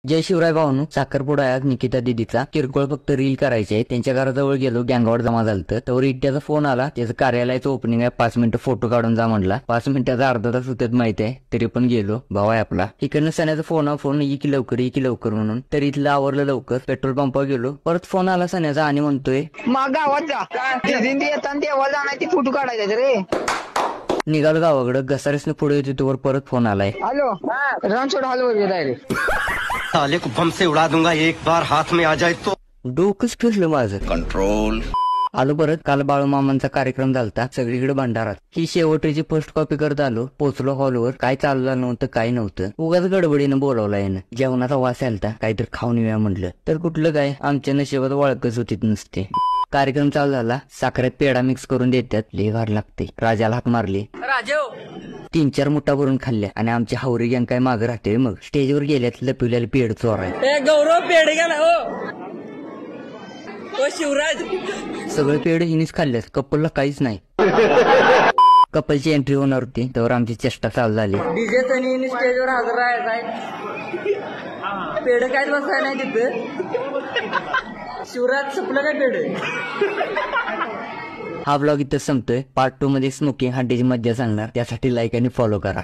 जय शिवराय भाऊनो, साखरपुडा आहे आज निकिता दिदीचा. किरकोळ फक्त रील करायचे. त्यांच्या घराजवळ गेलो, गँगआउट जमा झालत. तर इट्ट्याचा फोन आला, त्याचं कार्यालयाचं ओपनिंग आहे, 5 मिनिटं फोटो काढून जा म्हणला. 5 मिनिटाचा अर्धा तास होत्यात माहिती आहे, तरी पण गेलो. भाऊ आहे आपला. इकडनं सण्याचा फोन ये की लवकर म्हणून. तर इथलं आवरलं लवकर. पेट्रोल पंपावर गेलो, परत फोन आला सण्याचा आणि म्हणतोय मग गावात जा, येताना देवाला जाणार, ती फोटो काढायचा रे. निघालो गावाकडं. घसारेसने पुढे येते तोवर परत फोन आलाय. हॅलो, रणछोड हॉलवर गेलाय डायरेक्ट. साले को बम से उड़ा दूंगा एक बार हाथ में आ जाए तो. डोकंच फिरलं माझं. कंट्रोल. आलो परत. काल बाळूमामांचा कार्यक्रम झालता, सगळीकडे भंडारात. ही शेवटची फर्स्ट कॉपी करत आलो. पोचलो हॉलवर. काय चाललं नव्हतं, काय नव्हतं. उगाच गडबडीनं बोलावला यानं. जेवणाचा वास आलता, काहीतरी खाऊन येऊया म्हटलं. तर कुठलं काय, आमच्या नशिबात ओळखच होती नुसते. कार्यक्रम चालू झाला. साखरेत पेढा मिक्स करून देतात, लय गार लागते. राजाला हाक मारली. 3-4 मुठा भरून खाल्ल्या आणि आमची हावरी गँग काय मागे राहते. मग स्टेजवर गेल्यात लपिवल्याला पेढ चोराय. गौरव पेढ गेला हो शिवराज. सगळे पेढ हिनीच खाल्ल्यात, कपलला काहीच नाही. कपलची एंट्री होणार होती, तर आमची चेष्टा चालू झाली. डीजे सनी स्टेजवर हजर राहायचा, पेढ काय बसाय नाही तिथं. शिवराज सुपलं काय पेढ. हा ब्लॉग इथं संपतोय. पार्ट 2 मध्ये स्मोकिंग हंडीची मज्जा सांगणार. त्यासाठी लाईक आणि फॉलो करा.